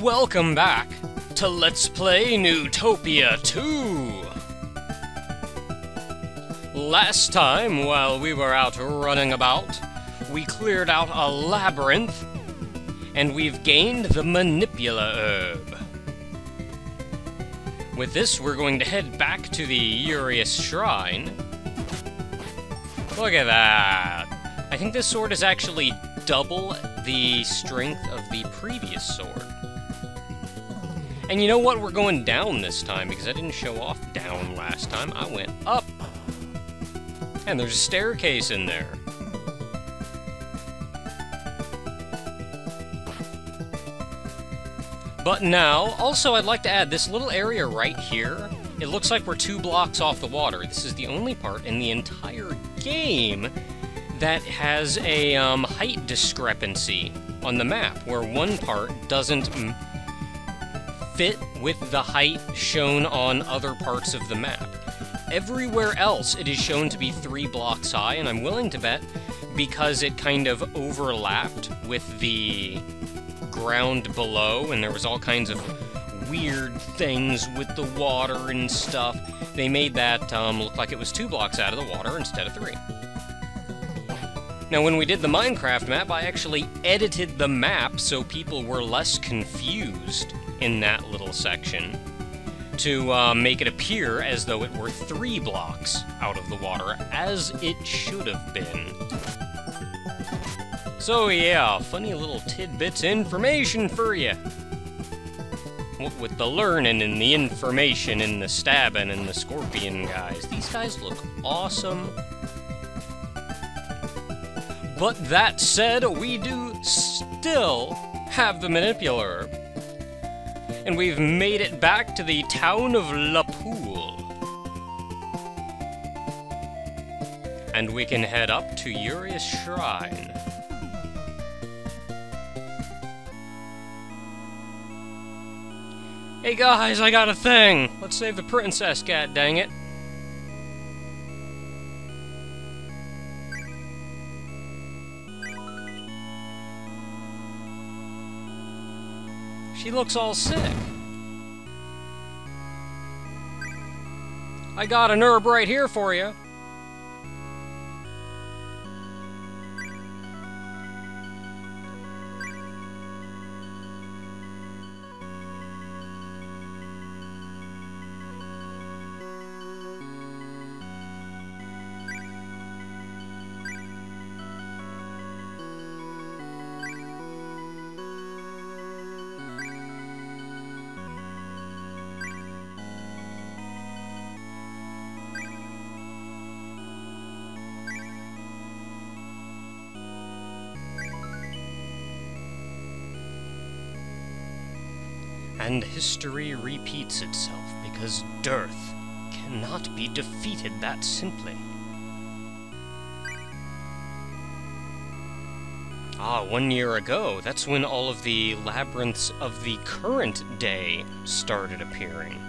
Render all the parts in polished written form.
Welcome back to Let's Play Neutopia II! Last time, while we were out running about, we cleared out a labyrinth, and we've gained the Manipula Herb. With this, we're going to head back to the Urea Shrine. Look at that! I think this sword is actually double the strength of the previous sword. And you know what? We're going down this time, because I didn't show off down last time. I went up. And there's a staircase in there. But now, also I'd like to add this little area right here. It looks like we're 2 blocks off the water. This is the only part in the entire game that has a height discrepancy on the map, where one part doesn't fit with the height shown on other parts of the map. Everywhere else it is shown to be 3 blocks high, and I'm willing to bet because it kind of overlapped with the ground below, and there was all kinds of weird things with the water and stuff. They made that look like it was 2 blocks out of the water instead of 3. Now, when we did the Minecraft map, I actually edited the map so people were less confused in that little section to make it appear as though it were 3 blocks out of the water, as it should have been. So yeah, funny little tidbits of information for you. What with the learning and the information and the stabbing and the scorpion guys. These guys look awesome. But that said, we do still have the Manipula Herb. And we've made it back to the town of La Poule. And we can head up to Urea Shrine. Hey guys, I got a thing! Let's save the princess, god dang it. She looks all sick. I got an herb right here for you. And history repeats itself, because dearth cannot be defeated that simply. Ah, 1 year ago, that's when all of the labyrinths of the current day started appearing.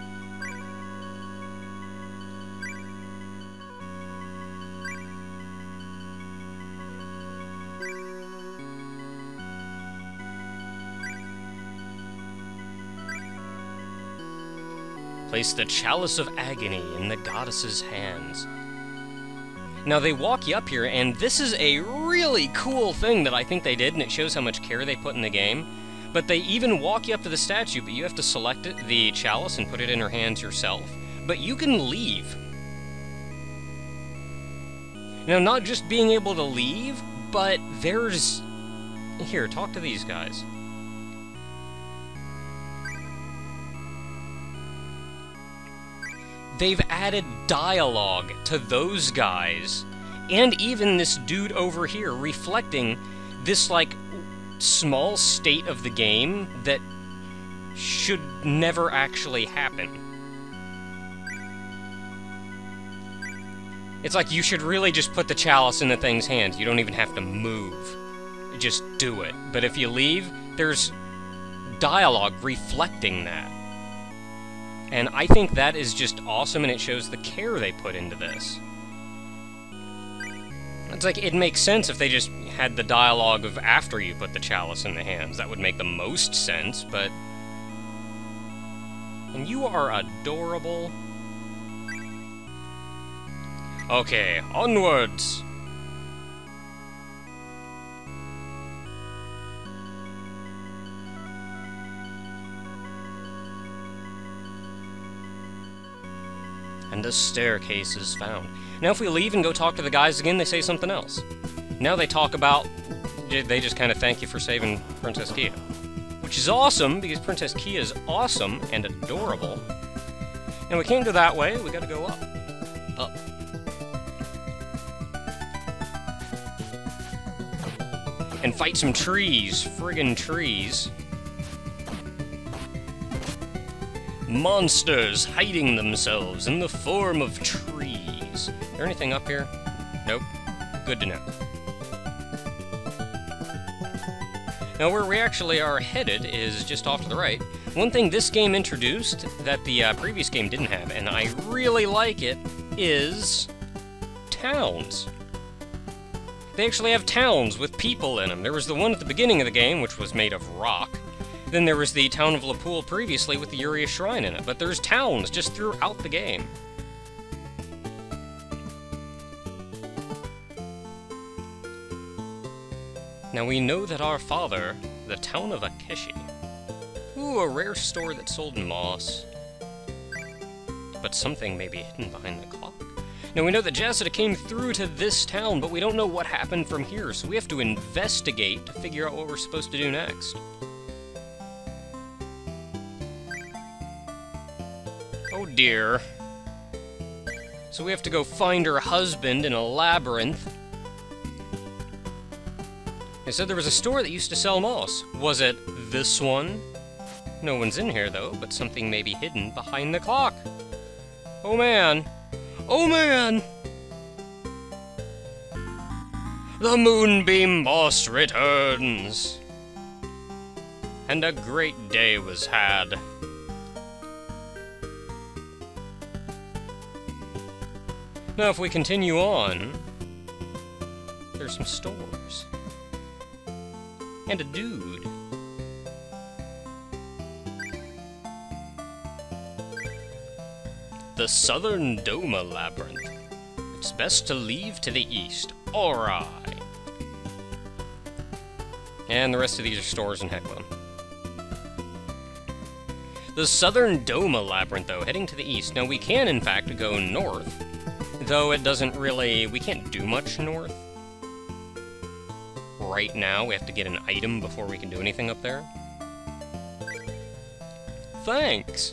Place the Chalice of Agony in the goddess's hands. Now, they walk you up here, and this is a really cool thing that I think they did, and it shows how much care they put in the game. But they even walk you up to the statue, but you have to select it, the chalice, and put it in her hands yourself. But you can leave. Now, not just being able to leave, but there's... Here, talk to these guys. They've added dialogue to those guys, and even this dude over here, reflecting this, like, small state of the game that should never actually happen. It's like you should really just put the chalice in the thing's hands. You don't even have to move. Just do it. But if you leave, there's dialogue reflecting that. And I think that is just awesome, and it shows the care they put into this. It's like, it makes sense if they just had the dialogue of after you put the chalice in the hands. That would make the most sense, but And you are adorable. Okay, onwards! And a staircase is found. Now if we leave and go talk to the guys again, they say something else. Now they talk about... They just kind of thank you for saving Princess Kia. Which is awesome, because Princess Kia is awesome and adorable. And we can't go that way, we gotta go up. Up. And fight some trees. Friggin' trees. Monsters hiding themselves in the form of trees. Is there anything up here? Nope. Good to know. Now, where we actually are headed is just off to the right. One thing this game introduced that the previous game didn't have, and I really like it, is towns. They actually have towns with people in them. There was the one at the beginning of the game, which was made of rock. Then there was the town of Lapul previously with the Urea Shrine in it. But there's towns just throughout the game. Now we know that our father, the town of Akeshi. Ooh, a rare store that sold moss. But something may be hidden behind the clock. Now we know that Jasida came through to this town, but we don't know what happened from here, so we have to investigate to figure out what we're supposed to do next. Oh dear. So we have to go find her husband in a labyrinth. They said there was a store that used to sell moss. Was it this one? No one's in here though, but something may be hidden behind the clock. Oh man. Oh man! The Moonbeam Moss returns! And a great day was had. Now if we continue on, there's some stores. And a dude. The Southern Doma Labyrinth. It's best to leave to the east. Alright. And the rest of these are stores in Hecla. The Southern Doma Labyrinth, though, heading to the east. Now, we can, in fact, go north. Though it doesn't really... we can't do much north. Right now, we have to get an item before we can do anything up there. Thanks!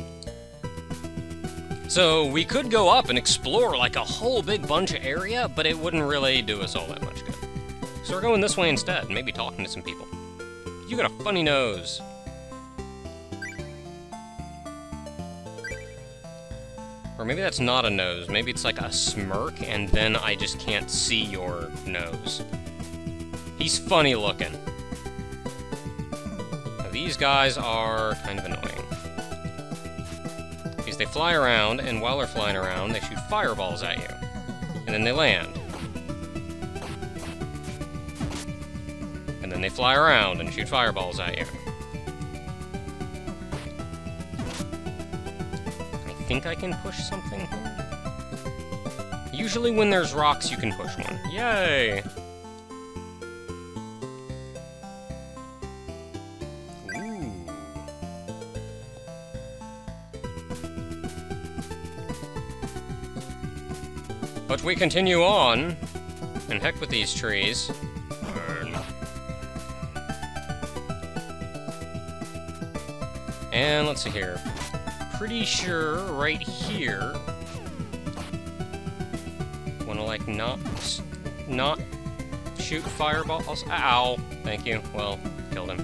So, we could go up and explore, like, a whole big bunch of area, but it wouldn't really do us all that much good. So we're going this way instead, maybe talking to some people. You got a funny nose. Or maybe that's not a nose, maybe it's like a smirk, and then I just can't see your nose. He's funny looking. Now, these guys are kind of annoying. Because they fly around, and while they're flying around, they shoot fireballs at you. And then they land. And then they fly around and shoot fireballs at you. I think I can push something here. Usually when there's rocks, you can push one. Yay! But we continue on, and heck with these trees. Burn. And let's see here. Pretty sure right here. Wanna like not shoot fireballs? Ow! Thank you. Well, killed him.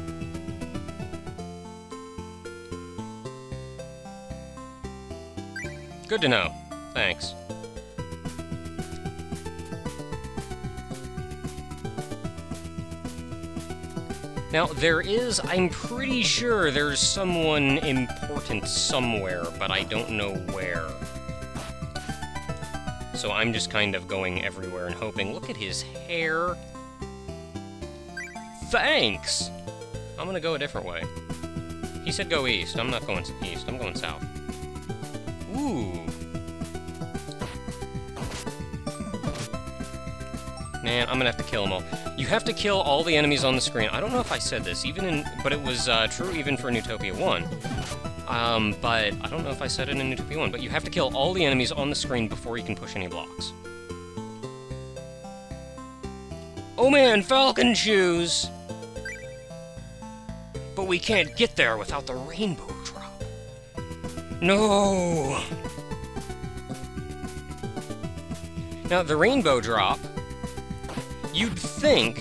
Good to know. Thanks. Now, I'm pretty sure there's someone important somewhere, but I don't know where. So I'm just kind of going everywhere and hoping. Look at his hair. Thanks! I'm gonna go a different way. He said go east. I'm not going east. I'm going south. Ooh. Man, I'm gonna have to kill them all. You have to kill all the enemies on the screen. I don't know if I said this, but it was true even for Neutopia 1. But I don't know if I said it in Neutopia 1, but you have to kill all the enemies on the screen before you can push any blocks. Oh man, falcon shoes! But we can't get there without the rainbow drop. No! Now, the rainbow drop, you'd think...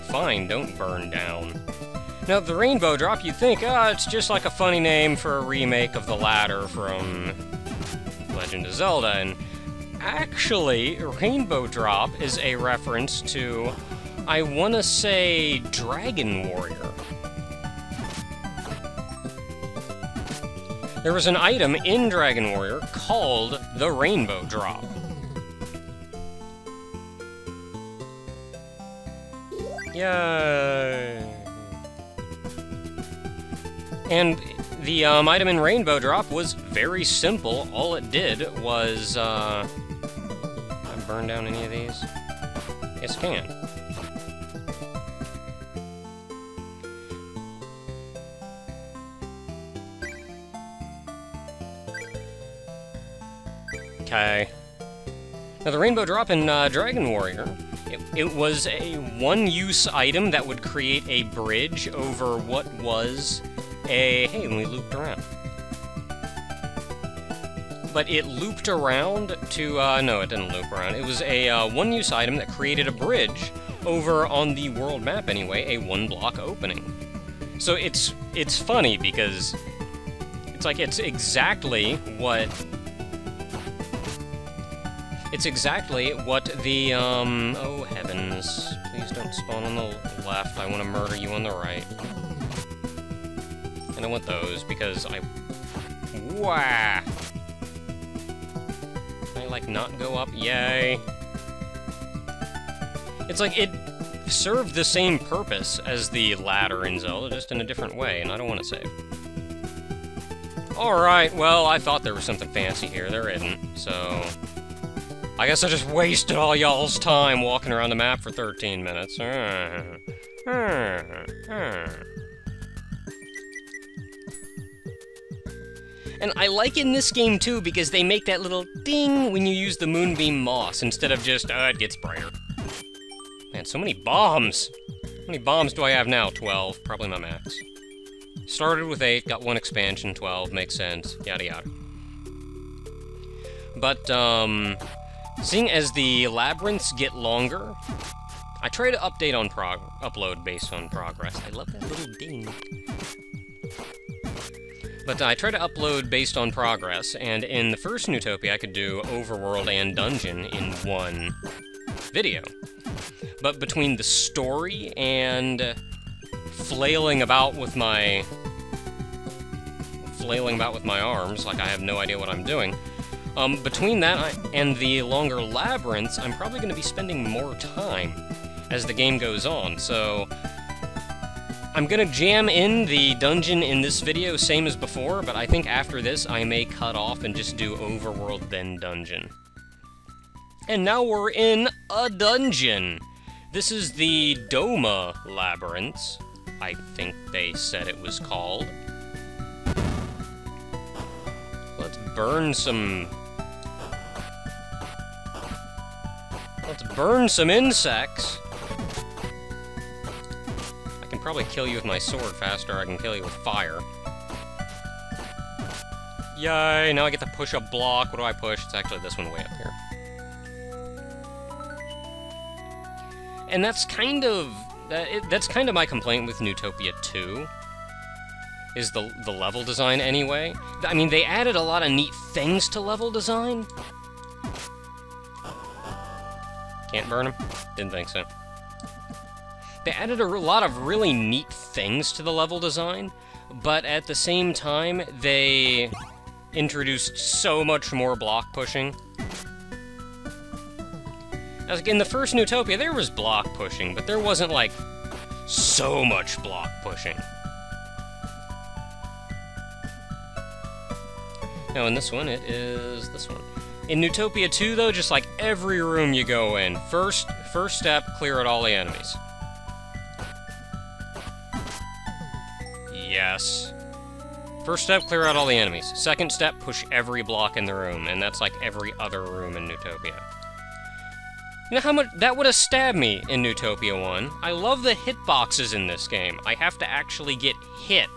Fine, don't burn down. Now, the rainbow drop, you'd think, it's just like a funny name for a remake of the ladder from Legend of Zelda, and actually, Rainbow Drop is a reference to, I want to say, Dragon Warrior. There was an item in Dragon Warrior called the Rainbow Drop. Yay! And the item in Rainbow Drop was very simple. All it did was, Can I burn down any of these? Yes, I can. Okay. Now, the Rainbow Drop in Dragon Warrior, it was a one-use item that would create a bridge over what was a... Hey, we looped around. But it looped around to... no, it didn't loop around. It was a one-use item that created a bridge over, on the world map anyway, a one-block opening. So it's funny because it's like it's exactly what... It's exactly what the, oh heavens. Please don't spawn on the left. I want to murder you on the right. And I want those, because I... Wah! Can I, like, not go up? Yay! It's like, it served the same purpose as the ladder in Zelda, just in a different way, and I don't want to save. Alright, well, I thought there was something fancy here. There isn't, so... I guess I just wasted all y'all's time walking around the map for 13 minutes. And I like in this game, too, because they make that little ding when you use the Moonbeam Moss, instead of just, it gets brighter. Man, so many bombs! How many bombs do I have now? 12. Probably my max. Started with 8, got 1 expansion, 12, makes sense, yada yada. But, seeing as the labyrinths get longer, I try to update on upload based on progress. I love that little ding. But I try to upload based on progress, and in the first Neutopia I could do overworld and dungeon in one video. But between the story and flailing about with my arms, like I have no idea what I'm doing, between that and the longer labyrinths, I'm probably going to be spending more time as the game goes on, so I'm going to jam in the dungeon in this video, same as before, but I think after this I may cut off and just do overworld then dungeon. And now we're in a dungeon! This is the Doma Labyrinths, I think they said it was called. Let's burn some... Let's burn some insects! I can probably kill you with my sword faster, I can kill you with fire. Yay, now I get to push a block. What do I push? It's actually this one way up here. And that's kind of... that's kind of my complaint with Neutopia 2. Is the level design anyway. I mean, they added a lot of neat things to level design. Can't burn them? Didn't think so. They added a lot of really neat things to the level design, but at the same time, they introduced so much more block pushing. As in the first Neutopia, there was block pushing, but there wasn't, like, so much block pushing. Now in this one, it is this one. In Neutopia 2, though, just like every room you go in, first step, clear out all the enemies. Yes. First step, clear out all the enemies. Second step, push every block in the room, and that's like every other room in Neutopia. You know how much that would have stabbed me in Neutopia 1? I love the hitboxes in this game. I have to actually get hit,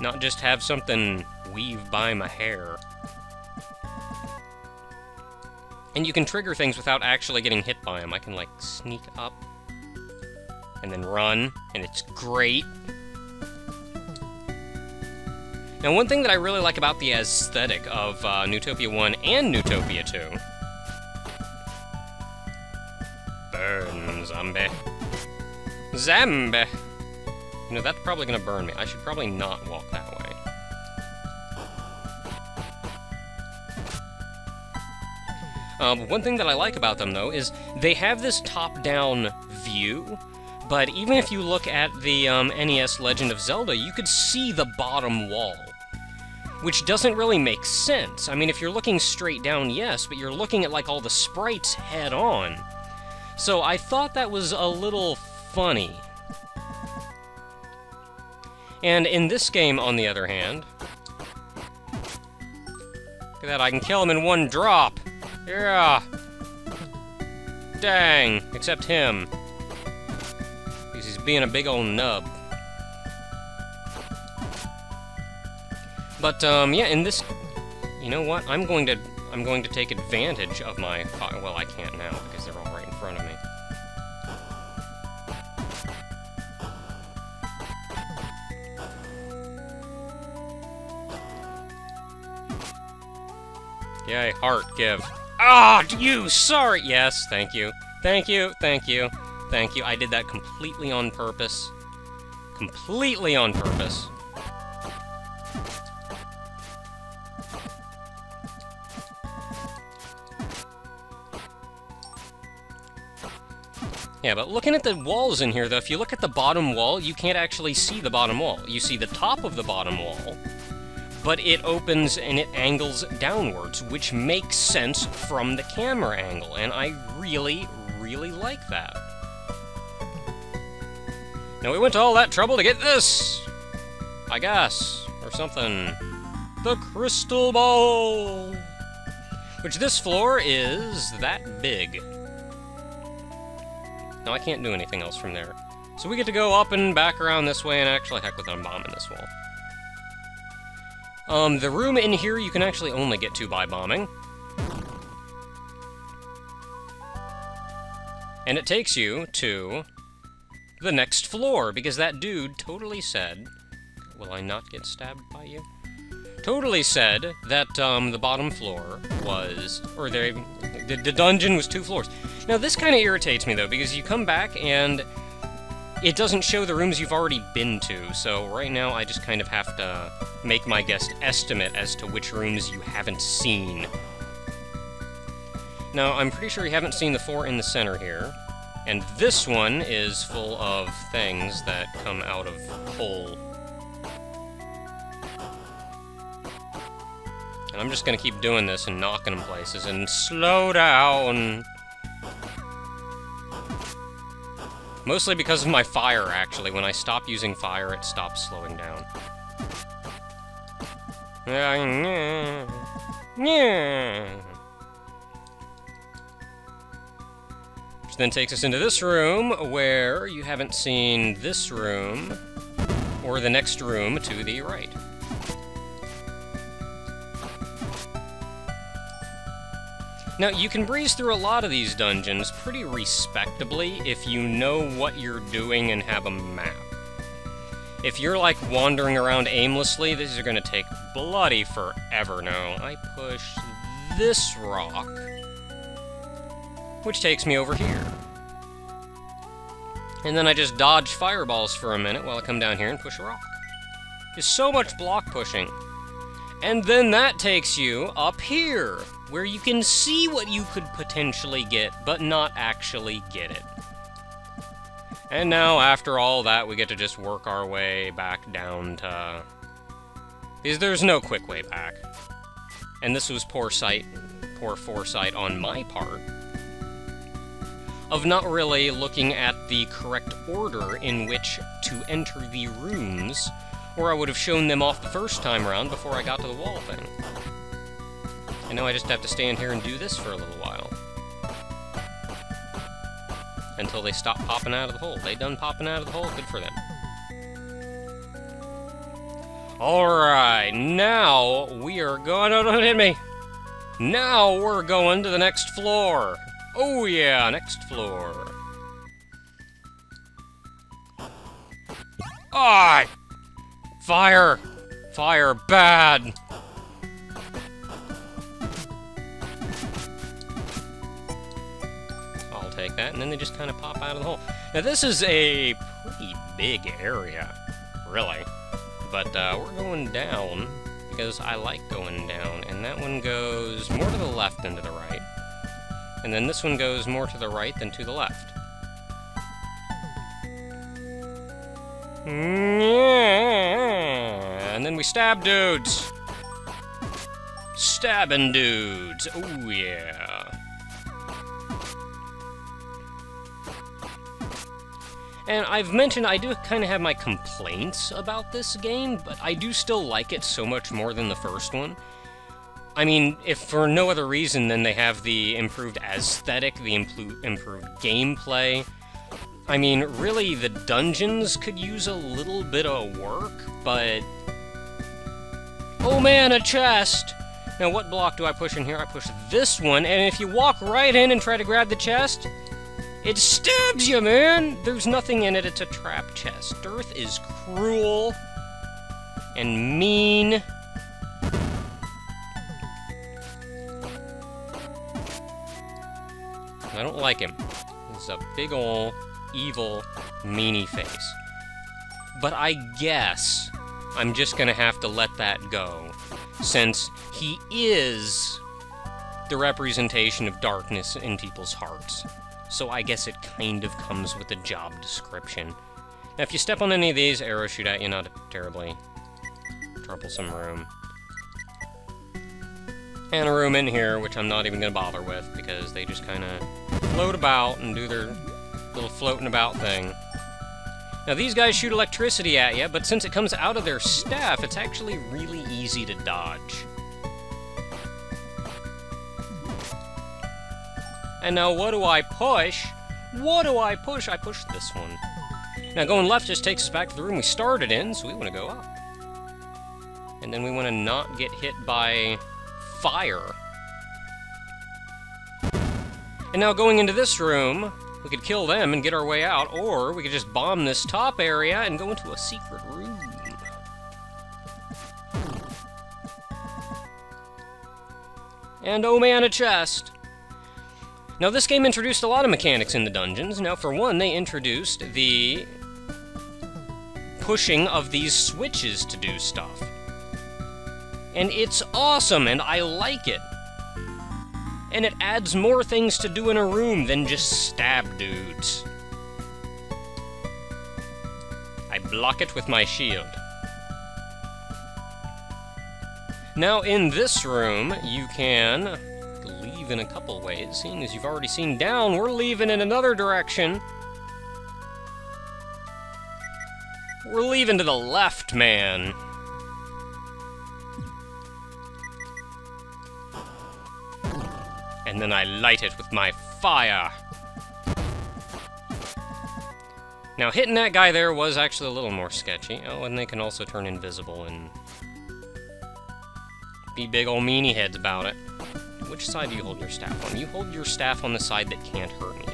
not just have something weave by my hair. And you can trigger things without actually getting hit by them. I can, like, sneak up and then run, and it's great. Now, one thing that I really like about the aesthetic of Neutopia 1 and Neutopia 2... Burn, zombie. Zombie! You know, that's probably gonna burn me. I should probably not walk that way. One thing that I like about them, though, is they have this top-down view, but even if you look at the NES Legend of Zelda, you could see the bottom wall, which doesn't really make sense. I mean, if you're looking straight down, yes, but you're looking at, like, all the sprites head-on. So I thought that was a little funny. And in this game, on the other hand... Look at that, I can kill him in one drop! Yeah! Dang! Except him. Because he's being a big old nub. But, yeah, in this... You know what? I'm going to take advantage of my... Well, I can't now, because they're all right in front of me. Yay, heart, give. Ah, you, sorry! Yes, thank you. Thank you, thank you, thank you. I did that completely on purpose. Completely on purpose. Yeah, but looking at the walls in here, though, if you look at the bottom wall, you can't actually see the bottom wall. You see the top of the bottom wall, but it opens and it angles downwards, which makes sense from the camera angle, and I really, really like that. Now, we went to all that trouble to get this, I guess, or something. The crystal ball! Which this floor is that big. Now, I can't do anything else from there. So we get to go up and back around this way, and actually, heck with it, I'm bombing this wall. The room in here you can actually only get to by bombing. And it takes you to the next floor, because that dude totally said... Will I not get stabbed by you? Totally said that, the bottom floor was... Or the dungeon was 2 floors. Now, this kind of irritates me, though, because you come back and it doesn't show the rooms you've already been to, so right now I just kind of have to make my guest estimate as to which rooms you haven't seen. Now, I'm pretty sure you haven't seen the 4 in the center here, and this one is full of things that come out of hole. And I'm just gonna keep doing this and knocking them places, and slow down! Mostly because of my fire, actually. When I stop using fire, it stops slowing down. Which then takes us into this room, where you haven't seen this room, or the next room to the right. Now, you can breeze through a lot of these dungeons pretty respectably if you know what you're doing and have a map. If you're, like, wandering around aimlessly, these are gonna take bloody forever. Now, I push this rock, which takes me over here. And then I just dodge fireballs for a minute while I come down here and push a rock. There's so much block pushing. And then that takes you up here, where you can see what you could potentially get, but not actually get it. And now, after all that, we get to just work our way back down to Because there's no quick way back. And this was poor foresight on my part, of not really looking at the correct order in which to enter the rooms, or I would have shown them off the first time around before I got to the wall thing. And now I just have to stand here and do this for a little while. Until they stop popping out of the hole. They done popping out of the hole, good for them. Alright, now we are going... Oh, don't hit me! Now we're going to the next floor. Oh yeah, next floor. Ah! Fire! Fire, bad! I'll take that, and then they just kind of pop out of the hole. Now this is a pretty big area, really. But we're going down, because I like going down, and that one goes more to the left than to the right. And then this one goes more to the right than to the left. And then we stab dudes! Stabbing dudes! Oh yeah! And I've mentioned I do kind of have my complaints about this game, but I do still like it so much more than the first one. I mean, if for no other reason than they have the improved aesthetic, the improved gameplay. I mean, really, the dungeons could use a little bit of work, but... Oh man, a chest! Now what block do I push in here? I push this one, and if you walk right in and try to grab the chest... It stabs you, man! There's nothing in it, it's a trap chest. Earth is cruel and mean. I don't like him. He's a big ol' evil meanie face. But I guess I'm just gonna have to let that go, since he is the representation of darkness in people's hearts. So I guess it kind of comes with the job description. Now, if you step on any of these, arrows shoot at you, not a terribly troublesome room. And a room in here, which I'm not even going to bother with, because they just kind of float about and do their little floating about thing. Now, these guys shoot electricity at you, but since it comes out of their staff, it's actually really easy to dodge. And now what do I push? What do I push? I push this one. Now going left just takes us back to the room we started in, so we want to go up. And then we want to not get hit by fire. And now going into this room, we could kill them and get our way out, or we could just bomb this top area and go into a secret room. And oh man, a chest! Now, this game introduced a lot of mechanics in the dungeons. Now, for one, they introduced the pushing of these switches to do stuff. And it's awesome, and I like it. And it adds more things to do in a room than just stab dudes. I block it with my shield. Now, in this room, you can... leave in a couple ways. Seeing as you've already seen down, we're leaving in another direction. We're leaving to the left, man. And then I light it with my fire. Now, hitting that guy there was actually a little more sketchy. Oh, and they can also turn invisible and be big ol' meanie heads about it. Which side do you hold your staff on? You hold your staff on the side that can't hurt me.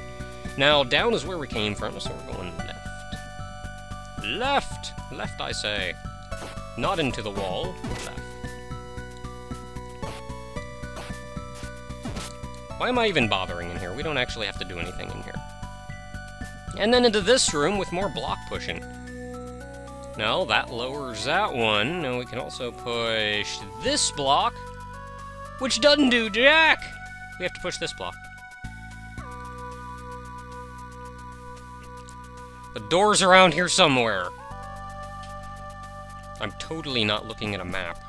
Now, down is where we came from, so we're going left. Left! Left, I say. Not into the wall. Left. Why am I even bothering in here? We don't actually have to do anything in here. And then into this room with more block pushing. Now, that lowers that one. Now we can also push this block, which doesn't do jack! We have to push this block. The door's around here somewhere. I'm totally not looking at a map.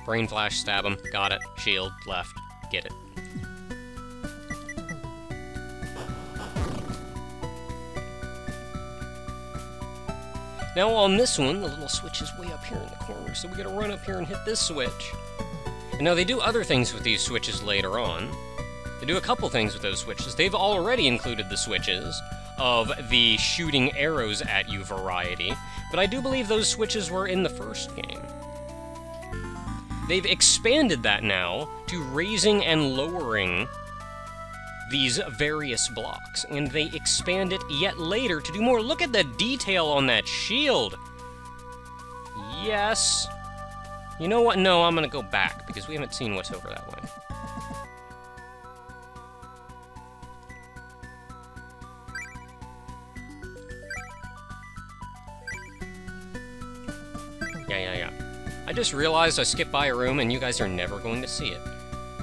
Brain flash, stab him. Got it. Shield, left. Get it. Now on this one, the little switch is way up here in the corner, so we gotta run up here and hit this switch. And now they do other things with these switches later on. They do a couple things with those switches. They've already included the switches of the shooting arrows at you variety, but I do believe those switches were in the first game. They've expanded that now to raising and lowering these various blocks, and they expand it yet later to do more. Look at the detail on that shield! Yes. You know what? No, I'm gonna go back, because we haven't seen what's over that way. Yeah. I just realized I skipped by a room, and you guys are never going to see it.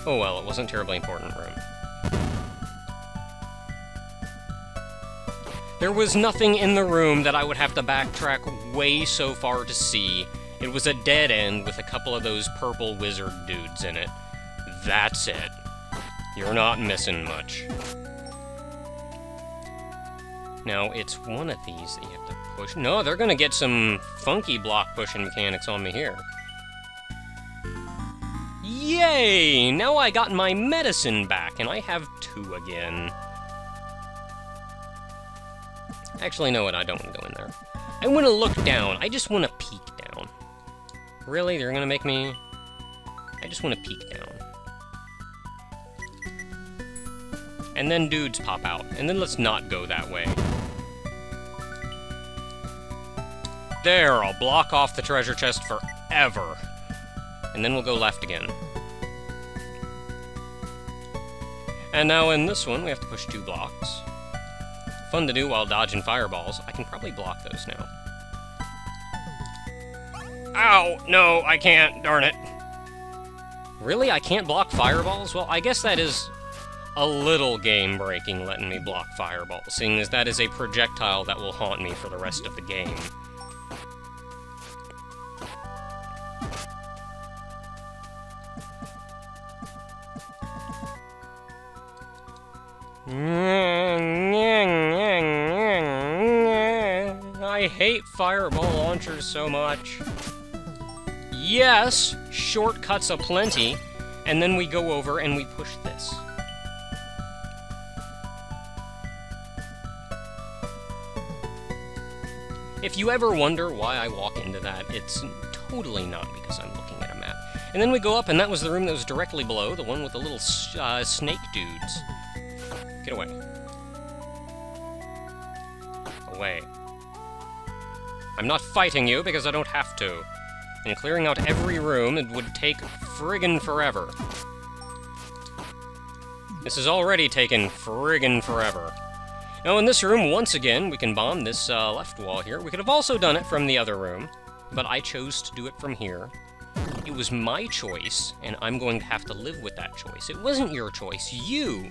Oh well, it wasn't a terribly important room. There was nothing in the room that I would have to backtrack way so far to see. It was a dead end with a couple of those purple wizard dudes in it. That's it. You're not missing much. Now, it's one of these that you have to push. No, they're gonna get some funky block pushing mechanics on me here. Yay! Now I got my medicine back, and I have 2 again. Actually, no, I don't want to go in there. I want to look down. I just want to peek down. Really? They're gonna make me... I just want to peek down. And then dudes pop out. And then let's not go that way. There, I'll block off the treasure chest forever. And then we'll go left again. And now in this one, we have to push 2 blocks. Fun to do while dodging fireballs. I can probably block those now. Ow! No, I can't. Darn it. Really? I can't block fireballs? Well, I guess that is a little game-breaking, letting me block fireballs, seeing as that is a projectile that will haunt me for the rest of the game. I hate fireball launchers so much. Yes, shortcuts aplenty, and then we go over and we push this. If you ever wonder why I walk into that, it's totally not because I'm looking at a map. And then we go up, and that was the room that was directly below, the one with the little snake dudes. Get away. Away. I'm not fighting you because I don't have to. And clearing out every room, it would take friggin' forever. This has already taken friggin' forever. Now in this room, once again, we can bomb this left wall here. We could have also done it from the other room, but I chose to do it from here. It was my choice, and I'm going to have to live with that choice. It wasn't your choice. You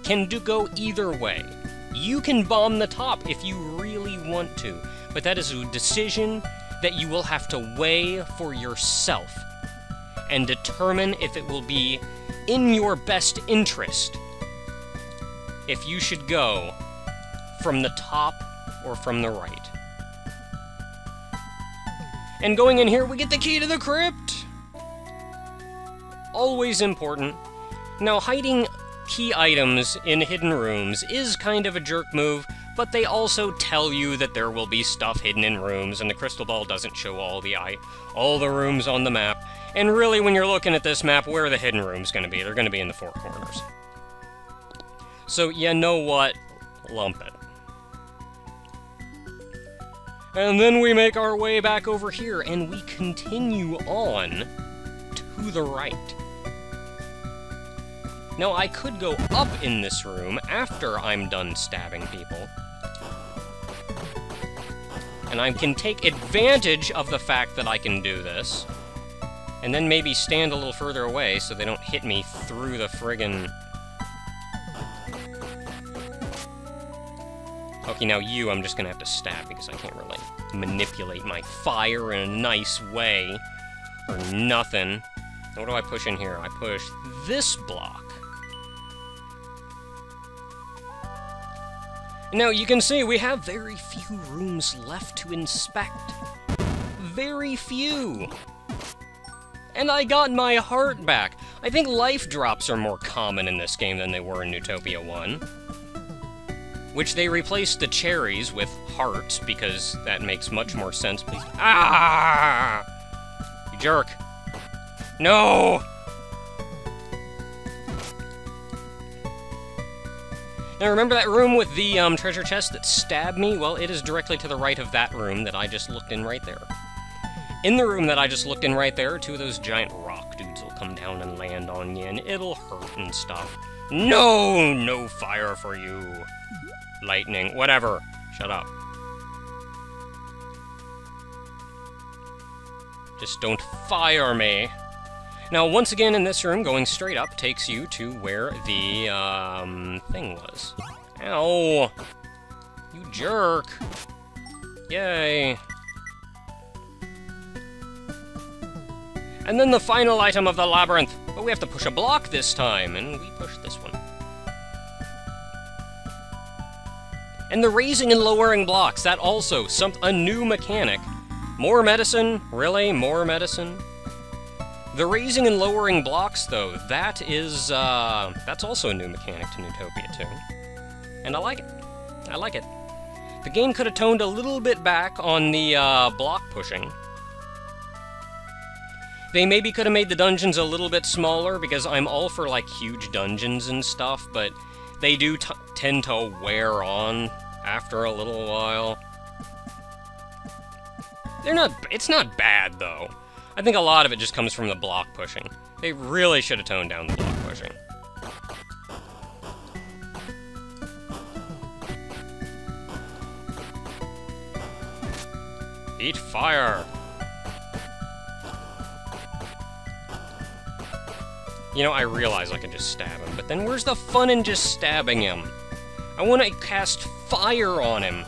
can go either way. You can bomb the top if you really want to, but that is a decision that you will have to weigh for yourself and determine if it will be in your best interest if you should go from the top or from the right. And going in here, we get the key to the crypt! Always important. Now, hiding key items in hidden rooms is kind of a jerk move, but they also tell you that there will be stuff hidden in rooms, and the crystal ball doesn't show all the rooms on the map. And really, when you're looking at this map, where are the hidden rooms going to be? They're going to be in the 4 corners. So, you know what? Lump it. And then we make our way back over here, and we continue on to the right. Now, I could go up in this room after I'm done stabbing people. And I can take advantage of the fact that I can do this. And then maybe stand a little further away so they don't hit me through the friggin'... Okay, now you I'm just gonna have to stab because I can't really manipulate my fire in a nice way. Or nothing. What do I push in here? I push this block. Now, you can see we have very few rooms left to inspect. Very few. And I got my heart back. I think life drops are more common in this game than they were in Neutopia 1. Which they replaced the cherries with hearts, because that makes much more sense. Please. Ah! You jerk. No! Now remember that room with the treasure chest that stabbed me? Well, it is directly to the right of that room that I just looked in right there. In the room that I just looked in right there, two of those giant rock dudes will come down and land on you, and it'll hurt and stuff. No! No fire for you. Lightning. Whatever. Shut up. Just don't fire me. Now, once again, in this room, going straight up takes you to where the, thing was. Ow! You jerk! Yay! And then the final item of the labyrinth! But we have to push a block this time, and we push this one. And the raising and lowering blocks, that also, a new mechanic. More medicine? Really? More medicine? The raising and lowering blocks, though, that is, that's also a new mechanic to Neutopia 2. And I like it. I like it. The game could have toned a little bit back on the, block pushing. They maybe could have made the dungeons a little bit smaller, because I'm all for, like, huge dungeons and stuff, but they do tend to wear on after a little while. It's not bad, though. I think a lot of it just comes from the block pushing. They really should have toned down the block pushing. Eat fire! You know, I realize I could just stab him, but then where's the fun in just stabbing him? I want to cast fire on him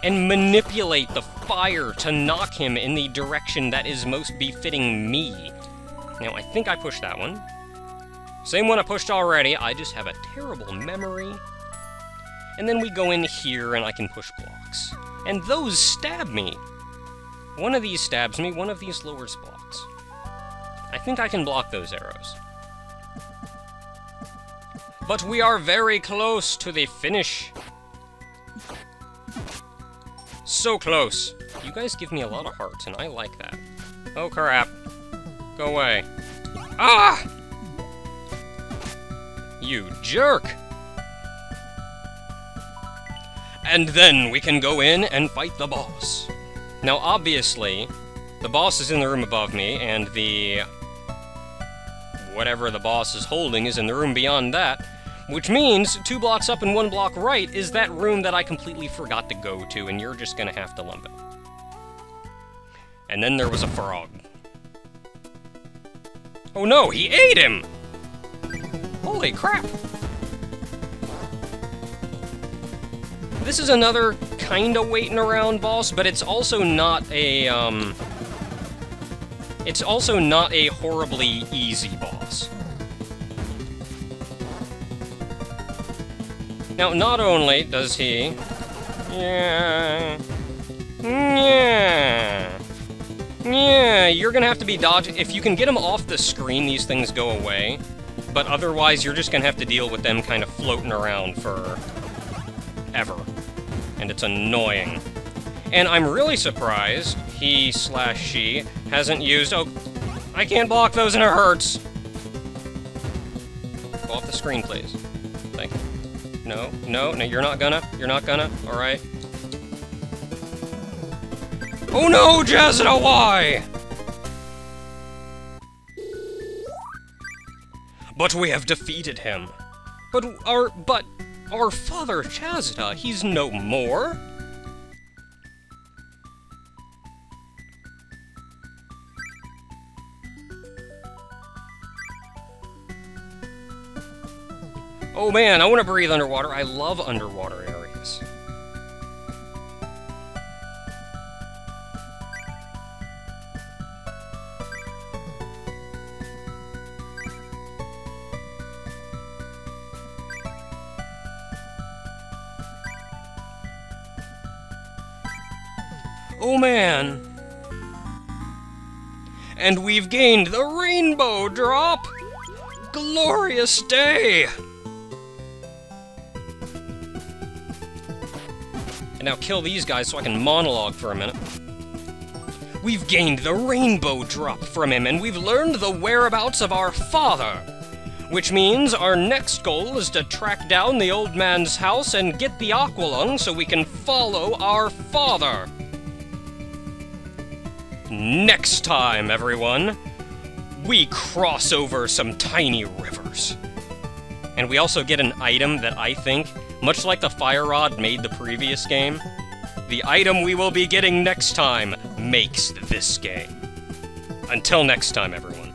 and manipulate the fire to knock him in the direction that is most befitting me. Now, I think I pushed that one. Same one I pushed already, I just have a terrible memory. And then we go in here and I can push blocks. And those stab me! One of these stabs me, one of these lowers blocks. I think I can block those arrows. But we are very close to the finish. So close. You guys give me a lot of hearts, and I like that. Oh, crap. Go away. Ah! You jerk! And then we can go in and fight the boss. Now, obviously, the boss is in the room above me, and the... whatever the boss is holding is in the room beyond that. Which means, 2 blocks up and 1 block right is that room that I completely forgot to go to, and you're just gonna have to lump it. And then there was a frog. Oh no, he ate him! Holy crap! This is another kinda waiting around boss, but it's also not a, it's also not a horribly easy boss. Now, not only does he... Yeah, you're gonna have to be dodging. If you can get him off the screen, these things go away. But otherwise, you're just gonna have to deal with them kind of floating around for... ever. And it's annoying. And I'm really surprised he/she hasn't used... Oh, I can't block those and it hurts! Go off the screen, please. Thank you. No, no, no, you're not gonna. You're not gonna. Alright. Oh no, Jazida, why? But we have defeated him. But our father, Jazida, he's no more. Oh man, I want to breathe underwater. I love underwater areas. Oh man! And we've gained the rainbow drop! Glorious day! And now kill these guys so I can monologue for a minute. We've gained the rainbow drop from him, and we've learned the whereabouts of our father. Which means our next goal is to track down the old man's house and get the aqualung so we can follow our father. Next time, everyone, we cross over some tiny rivers. And we also get an item that I think, much like the fire rod made the previous game, the item we will be getting next time makes this game. Until next time, everyone.